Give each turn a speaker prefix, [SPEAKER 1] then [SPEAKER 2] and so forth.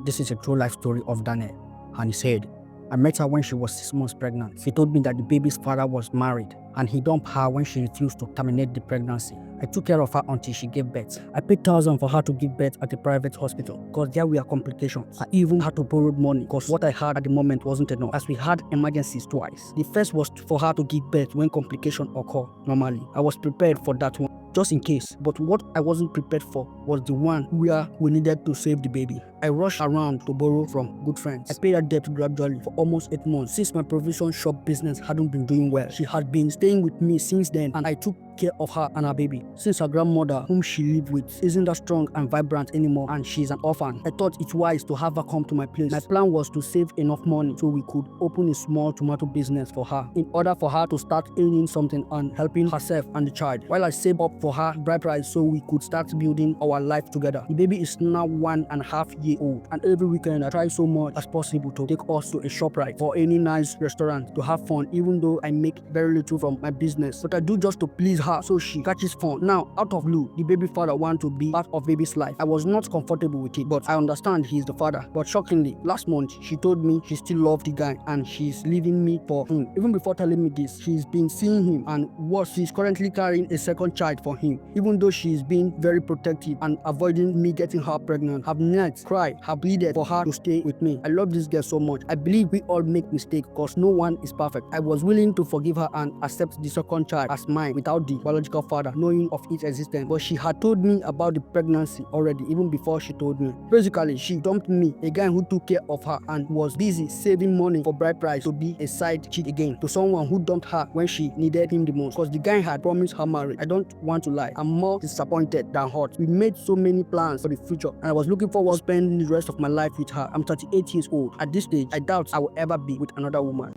[SPEAKER 1] This is a true life story of Daniel, and he said, I met her when she was 6 months pregnant. She told me that the baby's father was married and he dumped her when she refused to terminate the pregnancy. I took care of her until she gave birth. I paid thousands for her to give birth at a private hospital because there were complications. I even had to borrow money because what I had at the moment wasn't enough, as we had emergencies twice. The first was for her to give birth when complications occur normally. I was prepared for that one, just in case, but what I wasn't prepared for was the one where we needed to save the baby. I rushed around to borrow from good friends. I paid her debt gradually for almost 8 months since my provision shop business hadn't been doing well. She had been staying with me since then, and I took care of her and her baby. Since her grandmother, whom she lived with, isn't that strong and vibrant anymore and she's an orphan, I thought it wise to have her come to my place. My plan was to save enough money so we could open a small tomato business for her in order for her to start earning something and helping herself and the child, while I saved up for her bride price so we could start building our life together. The baby is now 1.5 years old, and every weekend I try so much as possible to take us to a ShopRite or any nice restaurant to have fun, even though I make very little from my business, but I do just to please her so she catches fun. Now, out of blue, the baby father wants to be part of baby's life. I was not comfortable with it, but I understand he's the father. But shockingly, last month she told me she still loves the guy and she's leaving me for him. Even before telling me this, she's been seeing him and she's currently carrying a second child for him. Even though she's been very protective and avoiding me getting her pregnant, have knelt, cried, have pleaded for her to stay with me. I love this girl so much. I believe we all make mistakes because no one is perfect. I was willing to forgive her and accept the second child as mine without the biological father knowing of its existence, but she had told me about the pregnancy already even before she told me. Basically, she dumped me, a guy who took care of her and was busy saving money for bride price, to be a side chick again to someone who dumped her when she needed him the most, because the guy had promised her marriage. I don't want to lie, I'm more disappointed than hurt. We made so many plans for the future and I was looking forward to spending the rest of my life with her. I'm 38 years old. At this stage, I doubt I will ever be with another woman.